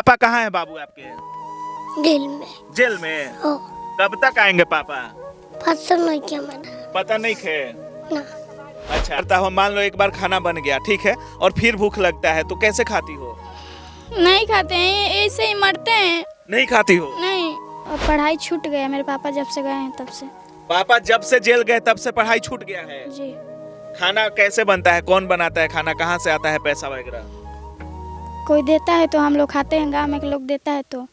पापा कहाँ हैं बाबू आपके? दिल में जेल में? हो कब तक आएंगे पापा? पता नहीं क्या मना पता नहीं खे। ना अच्छा, करता हो मान लो एक बार खाना बन गया, ठीक है, और फिर भूख लगता है तो कैसे खाती हो? नहीं खाते हैं, ऐसे ही मरते हैं। नहीं खाती हो? नहीं, और पढ़ाई छूट गया मेरे पापा जब से गए हैं तब से। पापा जब से जेल गए तब से पढ़ाई छूट गया है। जी। खाना कैसे बनता है, कौन बनाता है खाना, कहाँ से आता है पैसा वगैरह? कोई देता है तो हम लोग खाते हैं, गांव में के लोग देता है तो।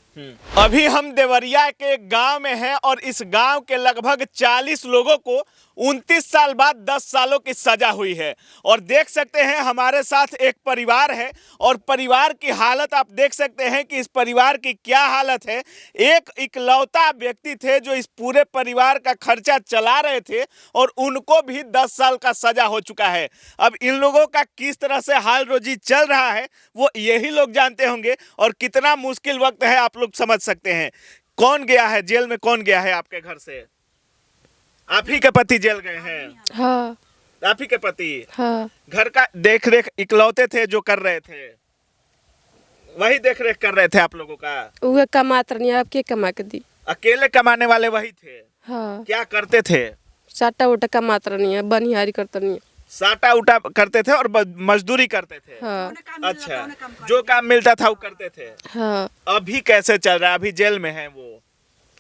अभी हम देवरिया के एक गांव में हैं और इस गांव के लगभग 40 लोगों को 29 साल बाद 10 सालों की सजा हुई है। और देख सकते हैं हमारे साथ एक परिवार है और परिवार की हालत आप देख सकते हैं कि इस परिवार की क्या हालत है। एक इकलौता व्यक्ति थे जो इस पूरे परिवार का खर्चा चला रहे थे और उनको भी 10 साल का सजा हो चुका है। अब इन लोगों का किस तरह से हाल रोजी चल रहा है वो यही लोग जानते होंगे और कितना मुश्किल वक्त है आप लोग समझ सकते हैं। कौन गया है जेल में, कौन गया है आपके घर से? आप ही के पति जेल गए हैं? हाँ आप ही के पति? हाँ। घर का देख रेख इकलौते थे जो कर रहे थे, वही देख रेख कर रहे थे आप लोगों का? उहे कमात नहीं, आप के कमा के दी? अकेले कमाने वाले वही थे? हाँ। क्या करते थे? साटा उटा कमात नहीं है, बनिहारी करता नहीं है। साटा उटा करते थे और मजदूरी करते थे? हाँ। अच्छा, जो काम मिलता था वो करते थे? हाँ। अभी कैसे चल रहा है? अभी जेल में है वो?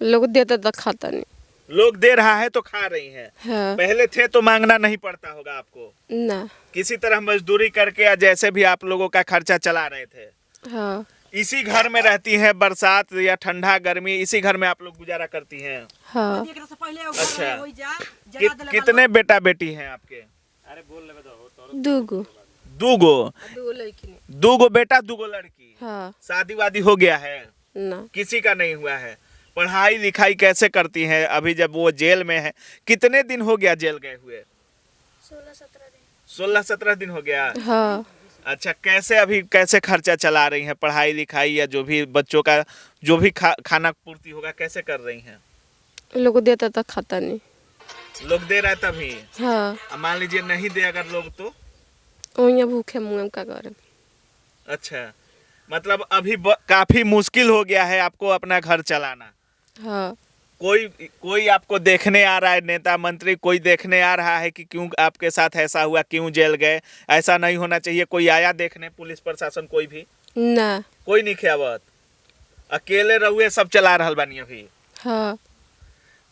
लोग देता तो खाता नहीं। लोग दे रहा है तो खा रही हैं। हाँ। पहले थे तो मांगना नहीं पड़ता होगा आपको? ना। किसी तरह मजदूरी करके या जैसे भी आप लोगों का खर्चा चला रहे थे? हाँ। इसी घर में रहती हैं, बरसात या ठंडा गर्मी इसी घर में आप लोग गुजारा करती हैं? हाँ। अच्छा, कितने बेटा बेटी हैं आपके? दूगो। दूगो? दूगो लड़की नहीं। दूगो बेटा दूगो लड़की? हाँ। शादी वादी हो गया है? ना। किसी का नहीं हुआ है। पढ़ाई लिखाई कैसे करती हैं अभी जब वो जेल में है? कितने दिन हो गया जेल गए हुए? 16-17 दिन हो गया। हाँ। अच्छा, कैसे अभी कैसे खर्चा चला रही हैं? पढ़ाई लिखाई या जो भी बच्चों का जो भी खाना पूर्ति होगा कैसे कर रही हैं? लोग देता तो खाता नहीं। लोग दे रहा है तभी? हाँ। अब मान लीजिए नहीं दे अगर लोग तो? वही भूखे मुँह का करे। अच्छा, मतलब अभी काफी मुश्किल हो गया है आपको अपना घर चलाना? हाँ। कोई आपको देखने आ रहा है, नेता मंत्री कोई देखने आ रहा है कि क्यों आपके साथ ऐसा हुआ, क्यों जेल गए, ऐसा नहीं होना चाहिए? कोई आया देखने, पुलिस प्रशासन कोई भी? ना। कोई नहीं खियावत? अकेले रहुए सब चला रहल बानी अभी? हाँ।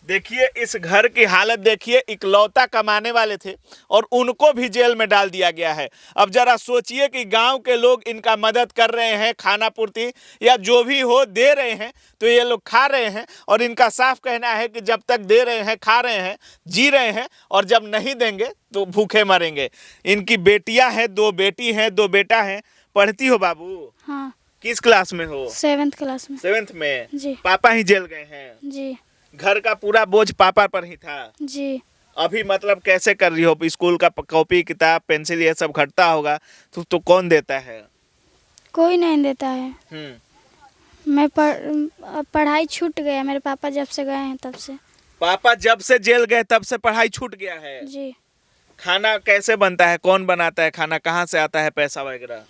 देखिए इस घर की हालत देखिए, इकलौता कमाने वाले थे और उनको भी जेल में डाल दिया गया है। अब जरा सोचिए कि गांव के लोग इनका मदद कर रहे हैं, खाना पूर्ति या जो भी हो दे रहे हैं तो ये लोग खा रहे हैं और इनका साफ कहना है कि जब तक दे रहे हैं खा रहे हैं, जी रहे हैं, और जब नहीं देंगे तो भूखे मरेंगे। इनकी बेटियां हैं, 2 बेटी हैं, 2 बेटा हैं। पढ़ती हो बाबू? हाँ। किस क्लास में हो? 7th क्लास में। 7th में? जी। पापा ही जेल गए हैं? जी। घर का पूरा बोझ पापा पर ही था? जी। अभी मतलब कैसे कर रही हो? स्कूल का कॉपी किताब पेंसिल ये सब घटता होगा तो कौन देता है? कोई नहीं देता है। मैं पढ़ाई छूट गया मेरे पापा जब से गए हैं तब से। पापा जब से जेल गए तब से पढ़ाई छूट गया है? जी। खाना कैसे बनता है, कौन बनाता है खाना, कहाँ से आता है पैसा वगैरह?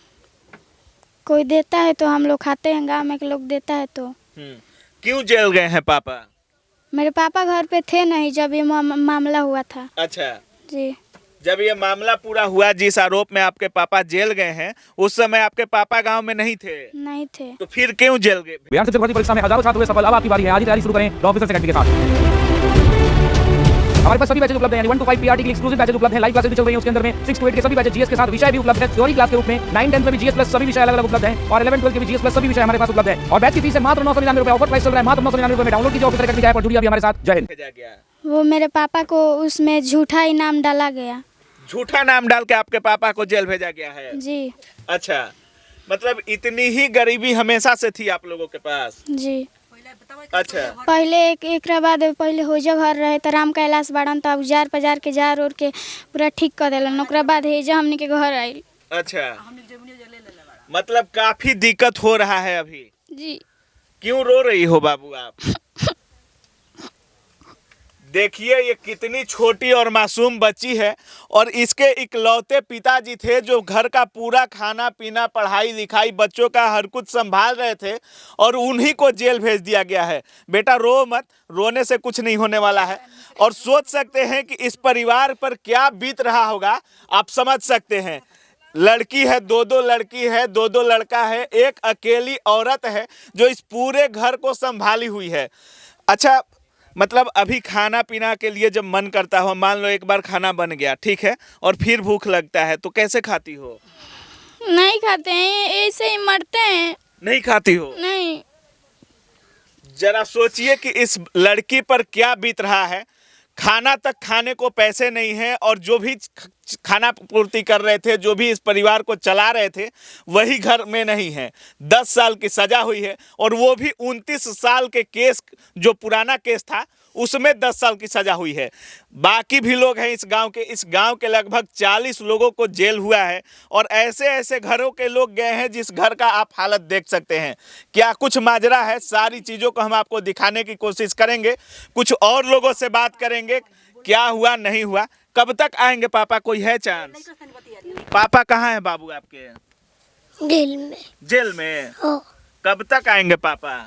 कोई देता है तो हम लोग खाते हैं, गांव में के लोग देता है तो। क्यों जेल गए हैं पापा? मेरे पापा घर पे थे नहीं जब ये मामला हुआ था। अच्छा जी। जब ये मामला पूरा हुआ, जिस आरोप में आपके पापा जेल गए हैं, उस समय आपके पापा गांव में नहीं थे? नहीं थे। तो फिर क्यों जेल गए? बिहार से भर्ती परीक्षा में हजारों छात्र हुए सफल। अब आपकी बारी है, आज ही तैयारी शुरू करें लॉ ऑफिसर सेक्रेटरी के साथ। हमारे पास सभी बैचेज उपलब्ध हैं, 1 to 5 पीआरटी के एक्सक्लूसिव बैचेज उपलब्ध हैं, लाइव क्लासेस भी चल रही हैं, उसके अंदर में 6 to 8 के सभी बैचेज जीएस के साथ विषय भी उपलब्ध है, थ्योरी क्लास के रूप में। 9 10 में भी जीएस प्लस सभी विषय अलग-अलग उपलब्ध हैं और 11 12 के भी जीएस प्लस सभी विषय हमारे पास उपलब्ध है। और बैच की फीस है मात्र 999 रुपए, ऑफर प्राइस चल रहा है मात्र 999 रुपए में। डाउनलोड कीजिए ऑफिसर सेक्रेटरी ऐप और जुड़िए अभी हमारे साथ। जय हिंद। वो मेरे पापा को उसमें झूठा इनाम डाला गया। झूठा नाम डाल के आपके पापा को जेल भेजा गया है? जी। अच्छा, मतलब इतनी ही गरीबी हमेशा से थी आप लोगों के पास? जी। अच्छा, पहले एक बाद पहले हो जा घर रहे तो राम कैलाश बाड़न तो जार पजार के जार और के पूरा ठीक कर दिलन, ओकरा बाद हे जा हमनी के घर आइल। अच्छा, मतलब काफी दिक्कत हो रहा है अभी? जी। क्यों रो रही हो बाबू आप? देखिए ये कितनी छोटी और मासूम बच्ची है और इसके इकलौते पिताजी थे जो घर का पूरा खाना पीना पढ़ाई लिखाई बच्चों का हर कुछ संभाल रहे थे और उन्हीं को जेल भेज दिया गया है। बेटा रो मत, रोने से कुछ नहीं होने वाला है। और सोच सकते हैं कि इस परिवार पर क्या बीत रहा होगा, आप समझ सकते हैं। लड़की है, दो लड़की है, दो लड़का है, एक अकेली औरत है जो इस पूरे घर को संभाली हुई है। अच्छा, मतलब अभी खाना पीना के लिए जब मन करता हो, मान लो एक बार खाना बन गया, ठीक है, और फिर भूख लगता है तो कैसे खाती हो? नहीं खाते हैं, ऐसे ही मरते हैं। नहीं खाती हो? नहीं। जरा सोचिए कि इस लड़की पर क्या बीत रहा है। खाना तक खाने को पैसे नहीं हैं और जो भी खाना पूर्ति कर रहे थे, जो भी इस परिवार को चला रहे थे, वही घर में नहीं है। 10 साल की सज़ा हुई है और वो भी 29 साल के केस, जो पुराना केस था उसमें 10 साल की सज़ा हुई है। बाकी भी लोग हैं इस गांव के लगभग 40 लोगों को जेल हुआ है और ऐसे ऐसे घरों के लोग गए हैं जिस घर का आप हालत देख सकते हैं। क्या कुछ माजरा है, सारी चीज़ों को हम आपको दिखाने की कोशिश करेंगे। कुछ और लोगों से बात करेंगे, क्या हुआ नहीं हुआ। कब तक आएंगे पापा, कोई है चांस? पापा कहाँ है बाबू आपके? जेल में। जेल में? हो। कब तक आएंगे पापा?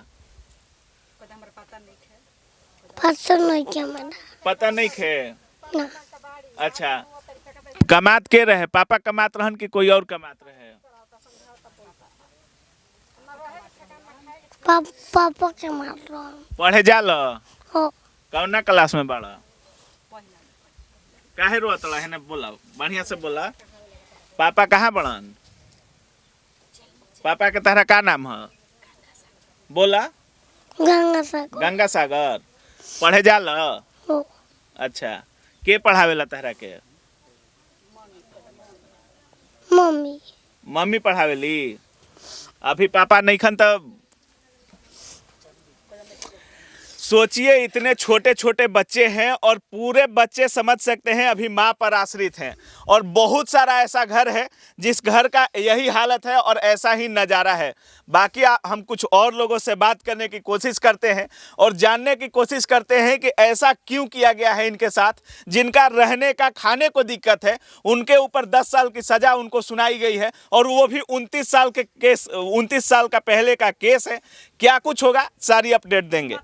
पता नहीं क्या मना। पता नहीं खे। ना। अच्छा, कमात के रहे पापा? कमात रहन कि कोई और कमात रहे? पापा के मार रहा हूँ। पढ़े जाल? हो। कौना क्लास में बड़ा? काहे रोत है ना, बोला बढ़िया से बोला। पापा कहाँ बड़न? पापा के तहरा का नाम है? बोला। गंगा सागर। गंगा सागर। पढ़े जाल? हो। अच्छा, के पढ़ावेला तहरा के? मम्मी। मम्मी पढ़ावेली? अभी पापा नहीं खन तब सोचिए, इतने छोटे छोटे बच्चे हैं और पूरे बच्चे समझ सकते हैं अभी माँ पर आश्रित हैं। और बहुत सारा ऐसा घर है जिस घर का यही हालत है और ऐसा ही नज़ारा है। बाकी हम कुछ और लोगों से बात करने की कोशिश करते हैं और जानने की कोशिश करते हैं कि ऐसा क्यों किया गया है इनके साथ। जिनका रहने का, खाने को दिक्कत है, उनके ऊपर 10 साल की सज़ा उनको सुनाई गई है और वो भी 29 साल का पहले का केस है। क्या कुछ होगा, सारी अपडेट देंगे।